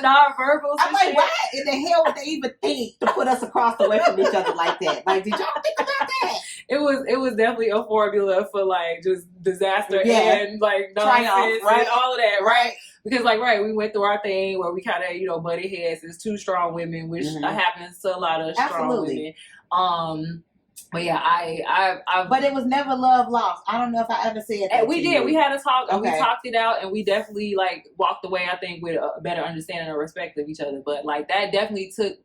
nonverbals. I'm like, why in the hell would they even think to put us across the way from each other like that? Like, did y'all think about that? It was definitely a formula for like just disaster and like nonsense, right? All of that, right? Because like we went through our thing where we kind of butted heads as two strong women, which happens to a lot of strong women. But yeah, I but it was never love lost. I don't know if I ever said that. And we did. We had a talk and we talked it out, and we definitely like walked away, I think, with a better understanding and respect of each other. But like that definitely took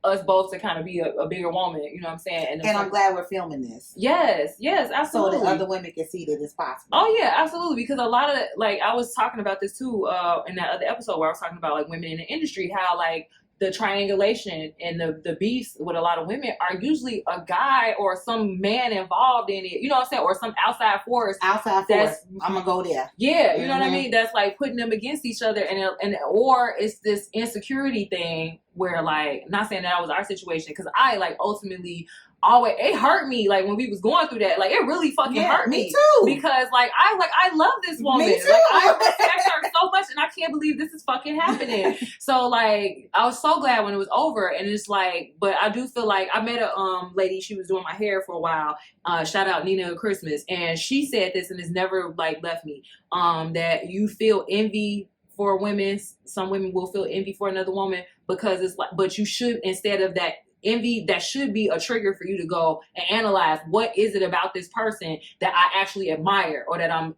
us both to kind of be a bigger woman, you know what I'm saying? And I'm glad we're filming this. Yes, absolutely. So that other women can see that it's possible. Oh yeah, absolutely. Because a lot of like I was talking about this too in that other episode where I was talking about like women in the industry, how like the triangulation and the beefs with a lot of women are usually a guy or some man involved in it, you know what I'm saying? Or some outside force. I'm gonna go there. Yeah, you know what I mean? That's like putting them against each other, and or it's this insecurity thing where like, not saying that was our situation, because I like ultimately always, it hurt me like when we was going through that, like it really fucking hurt me too, because I love this woman, me too. Like I respect her so much, and I can't believe this is fucking happening. So like I was so glad when it was over, and it's like, but I do feel like I met a lady, she was doing my hair for a while, shout out Nina Christmas, and she said this, and it's never like left me, that you feel envy for women. Some women will feel envy for another woman because it's like, but you should, instead of that envy, that should be a trigger for you to go and analyze what is it about this person that I actually admire, or that I'm,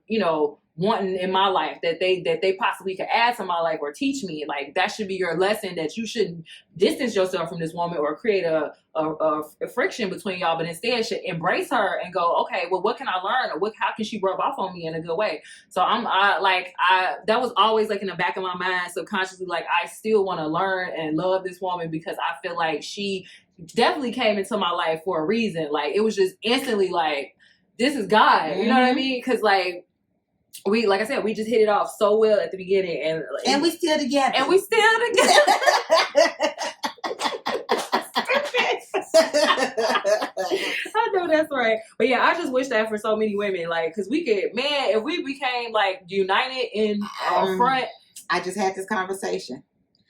wanting in my life, that they possibly could add to my life or teach me. Like that should be your lesson, that you shouldn't distance yourself from this woman or create a friction between y'all, but instead should embrace her and go, okay, well, what can I learn, or how can she rub off on me in a good way? So that was always like in the back of my mind subconsciously, like I still want to learn and love this woman because I feel like she definitely came into my life for a reason. Like it was just instantly like, this is God, you know what I mean? Because like we, like I said, we just hit it off so well at the beginning, and we still together. And we still together. I know that's right. But yeah, I just wish that for so many women, like, because we could, man, if we became like united in front. I just had this conversation.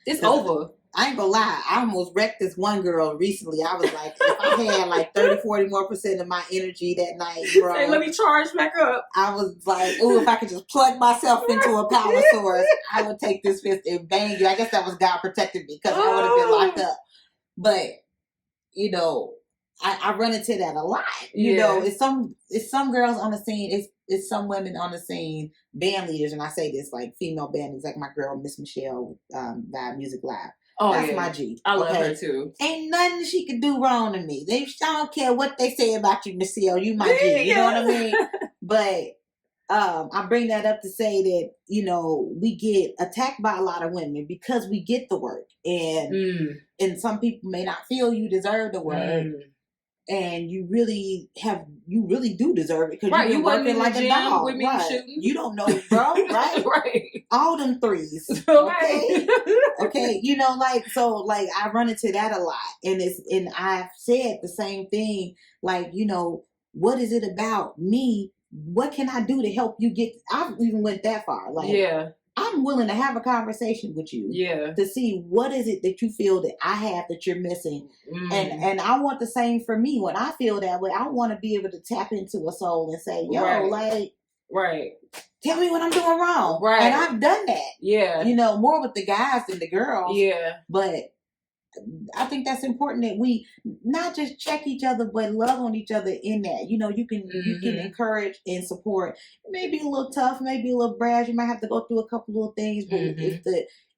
It's over. I ain't gonna lie, I almost wrecked this one girl recently. I was like, if I had like 30-40 more % of my energy that night, bro. Hey, let me charge back up. I was like, ooh, if I could just plug myself into a power source, I would take this fist and bang you. I guess that was God protecting me, because I would have been locked up. But, I run into that a lot. It's some girls on the scene, it's some women on the scene, band leaders, and I say this, like female band leaders, like my girl, Miss Michelle, by Music Live. Oh, that's yeah. my G. I love her too. Ain't nothing she could do wrong to me. I don't care what they say about you, Michelle. You my G. You know what I mean? But I bring that up to say that, you know, we get attacked by a lot of women because we get the work, and some people may not feel you deserve the work. And you really do deserve it because right, you've been working like a dog. With me shooting. You don't know, bro, right? Right. All them threes. Okay. Okay. You know, like, so like I run into that a lot. And I've said the same thing, like, you know, what is it about me? What can I do to help you get? I even went that far. Like, yeah. I'm willing to have a conversation with you. Yeah. To see what is it that you feel that I have that you're missing. And I want the same for me. When I feel that way, I want to be able to tap into a soul and say, yo, like, tell me what I'm doing wrong. Right. And I've done that. Yeah. You know, more with the guys than the girls. Yeah. But I think that's important that we not just check each other, but love on each other in that. You know, you can encourage and support. It may be a little tough, maybe a little brash. You might have to go through a couple little things, but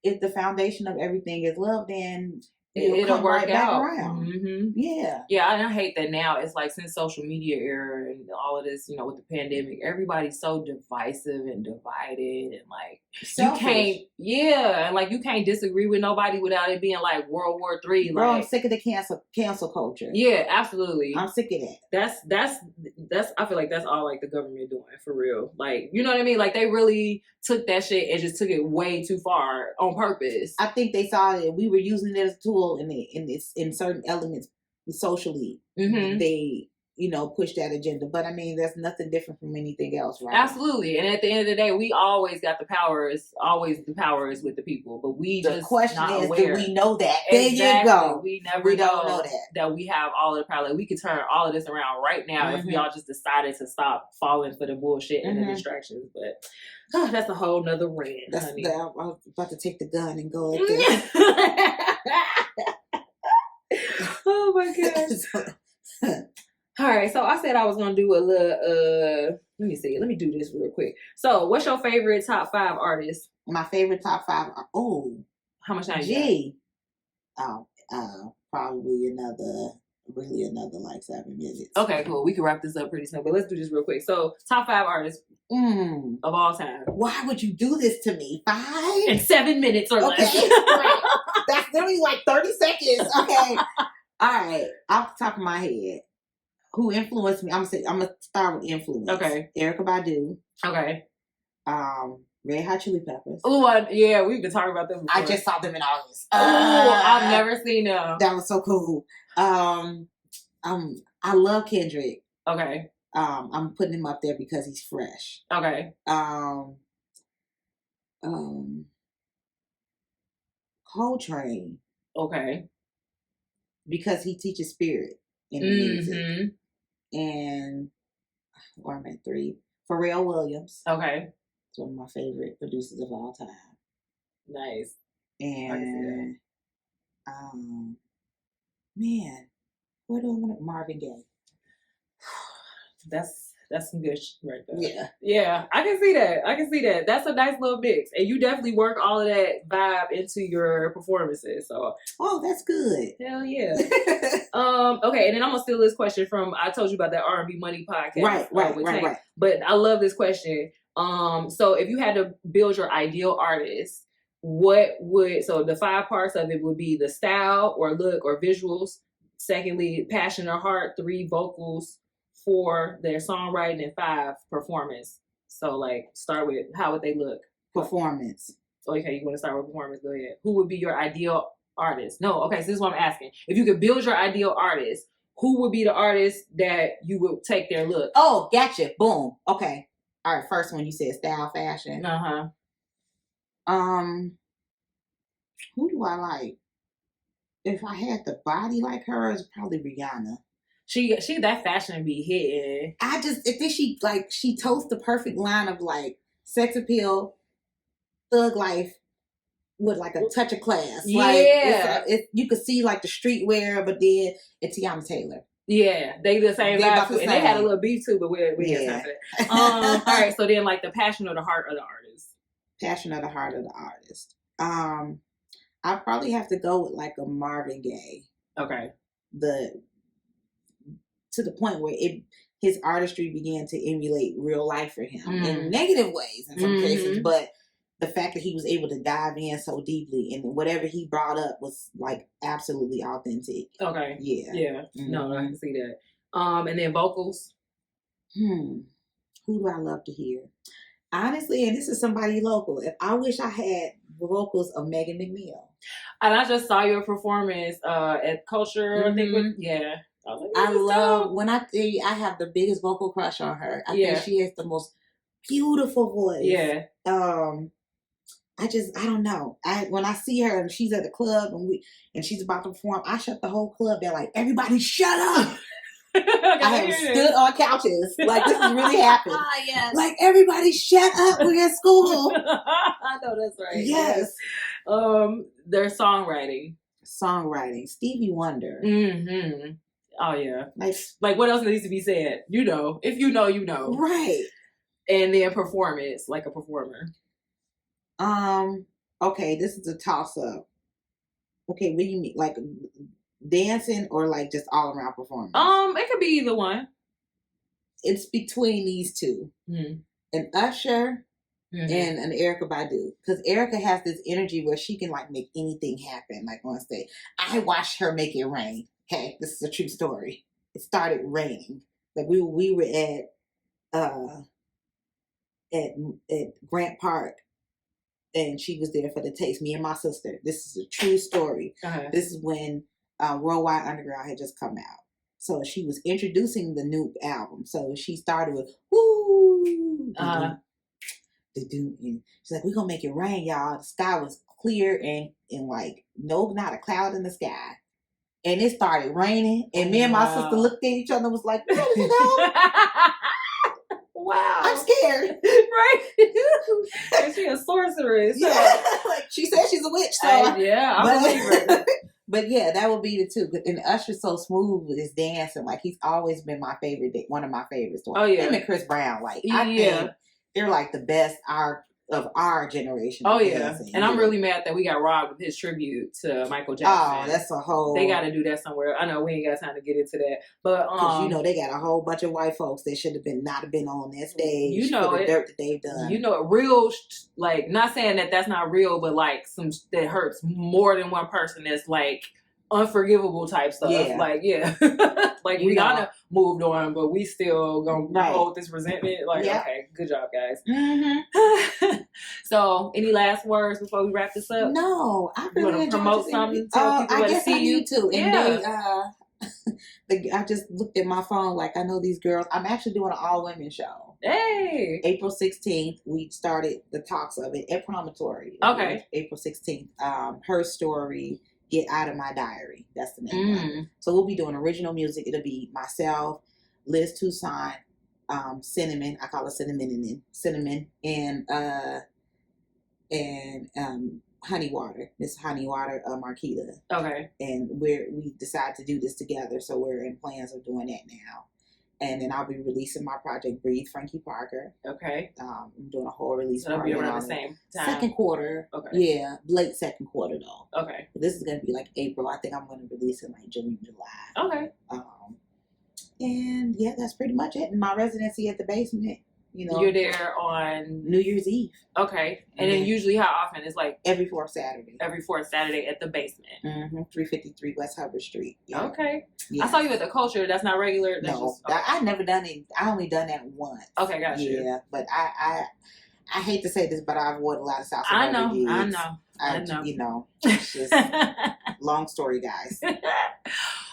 if the foundation of everything is love, then it'll work right out. Back around. Yeah. Yeah, I hate that now. It's like since social media era and all of this, you know, with the pandemic, everybody's so divisive and divided and like selfish. And like you can't disagree with nobody without it being like World War III. Bro, like, I'm sick of the cancel culture. Yeah, absolutely. I'm sick of that. That's I feel like that's all like the government doing for real. Like, you know what I mean? Like they really took that shit and just took it way too far on purpose. I think they saw that we were using it as a tool in certain elements socially. They, you know, push that agenda. But I mean, that's nothing different from anything else, right? Absolutely. And at the end of the day, we always got the power. The power is with the people. But the question is, do we know that? Exactly. There you go. We don't know that we have all of the power. Like, we could turn all of this around right now if we all just decided to stop falling for the bullshit and the distractions. But that's a whole nother rant. I was about to take the gun and go like that. Oh my gosh. All right, so I said I was gonna do a little let me do this real quick. So what's your favorite top 5 artists? My favorite top 5 are how much time you got? Probably another like 7 minutes. Okay, cool. We can wrap this up pretty soon, but let's do this real quick. So top 5 artists of all time. Why would you do this to me? 5? In 7 minutes or less. Right. That's literally like 30 seconds. Okay. All right. Off the top of my head, who influenced me? I'm gonna start with influence. Okay. Erykah Badu. Okay. Red Hot Chili Peppers. Oh, yeah, we've been talking about them before. I just saw them in August. I've never seen them. That was so cool. I love Kendrick. Okay. I'm putting him up there because he's fresh. Okay. Coltrane. Okay. Because he teaches spirit in the music. And I'm at 3. Pharrell Williams. Okay. It's one of my favorite producers of all time. Nice. And man, where do I want it? Marvin Gaye. That's some good shit right there. Yeah. Yeah, I can see that. That's a nice little mix. And you definitely work all of that vibe into your performances. So that's good. Hell yeah. Okay, and then I'm gonna steal this question from I told you about that R&B Money podcast. Right. But I love this question. So if you had to build your ideal artist, so the 5 parts of it would be the style or look or visuals. Secondly, passion or heart. 3, vocals. 4, their songwriting, and 5, performance. So, like, start with how would they look? Performance. Okay, you want to start with performance? Go ahead. Who would be your ideal artist? No, okay, so this is what I'm asking. If you could build your ideal artist, who would be the artist that you would take their look? Oh, gotcha. Boom. Okay. All right, first one you said style, fashion. Who do I like? If I had the body like hers, probably Rihanna. She that fashion be hitting. I think she totes the perfect line of like sex appeal, thug life with like a touch of class. Yeah. Like you could see like the streetwear, but then it's Tiana Taylor. Yeah, they the same vibe too. And they had a little beef too, but we had time for that. All right, so then like the passion or the heart of the artist. Passion or the heart of the artist. I probably have to go with like a Marvin Gaye. Okay. To the point where his artistry began to emulate real life for him in Mm. negative ways in some cases, Mhm. but the fact that he was able to dive in so deeply and whatever he brought up was like absolutely authentic. Okay. Yeah. Yeah. No, I Mhm. can see that. And then vocals. Who do I love to hear? Honestly, and this is somebody local. If I wish I had vocals of Megan McNeil. And I just saw your performance at Culture, I think. Yeah. I was like, I this is love dope. when I tell you I have the biggest vocal crush on her. I Yeah. think she has the most beautiful voice. Yeah. I don't know. When I see her and she's at the club and she's about to perform, I shut the whole club down like, everybody shut up. I have stood on couches. Like, this has really happened. Yes. Like, everybody shut up. We're at school. I know that's right. Yes. Their songwriting. Stevie Wonder. Mm-hmm. Oh yeah. Like what else needs to be said? You know. If you know, you know. Right. And then performance, like a performer. Okay, this is a toss up. Okay, what do you mean? Like dancing or like just all around performance? It could be either one. It's between these two. Mm-hmm. An Usher and an Erykah Badu. Because Erykah has this energy where she can like make anything happen, like on stage. I watched her make it rain. Okay, this is a true story. It started raining. Like we were at Grant Park, and she was there for the taste. Me and my sister. This is a true story. Uh-huh. This is when Worldwide Underground had just come out. So she was introducing the new album. So she started with woo. She's like, we're gonna make it rain, y'all. The sky was clear and like not a cloud in the sky. And it started raining. And me and my sister looked at each other and was like, wow. I'm scared. Right? Is she a sorceress? Yeah. Like, she said she's a witch. So I believe her. But yeah, that would be the two. And Usher's so smooth with his dancing. Like, he's always been my favorite, one of my favorites. Oh, yeah. Him and Chris Brown. Like, I think they're like the best of our generation. Oh, yeah. Dancing. And I'm really mad that we got robbed with his tribute to Michael Jackson. Oh, that's a whole... They got to do that somewhere. I know we ain't got time to get into that. But, because, they got a whole bunch of white folks that should have not have been on that stage for the dirt that they've done. Real, like, not saying that that's not real, but, like, that hurts more than one person that's, like, unforgivable type stuff. Yeah. Like, yeah. Like, Rihanna moved on, but we still gonna hold this resentment. Like, okay, good job, guys. Mm-hmm. So, any last words before we wrap this up? No, I really want to promote something? Tell people I where guess to see you. Need to. And Yeah. I just looked at my phone. Like, I know these girls. I'm actually doing an all women show. Hey. April 16th. We started the talks of it at Promontory. Okay. April 16th. Her story. Get Out of My Diary. That's the name of it. So we'll be doing original music. It'll be myself, Liz Toussaint, Cinnamon. I call her Cinnamon, and Honey Water, Miss Honey Water, Marquita. Okay. And we decided to do this together, so we're in plans of doing that now. And then I'll be releasing my project, Breathe, Frankie Parker. Okay. I'm doing a whole release party. That'll be around the same time. Second quarter. Okay. Yeah, late second quarter though. Okay. This is going to be like April. I think I'm going to release it like June, July. Okay. And yeah, that's pretty much it. And my residency at the Basement. You're there on New Year's Eve. Okay. And then usually how often? It's like every fourth Saturday. Every fourth Saturday at the Basement. 353 West Hubbard Street. Yeah. Okay. Yes. I saw you at the Culture. That's not regular. That's no, I've never done it. I only done that once. Okay, gotcha. Yeah, but I hate to say this, but I've worn a lot of South. I know. It's just long story, guys.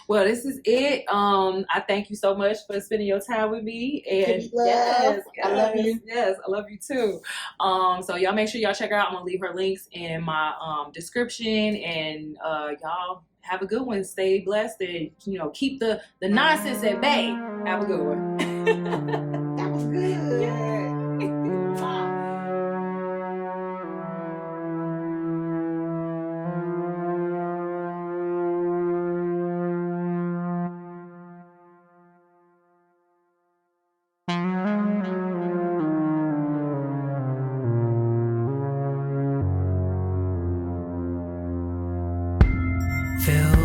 Well, this is it. I thank you so much for spending your time with me. And yes, I love you. Yes, I love you too. So y'all make sure y'all check her out. I'm gonna leave her links in my description. And y'all have a good one. Stay blessed and keep the nonsense at bay. Have a good one. That was good. Yeah. Feel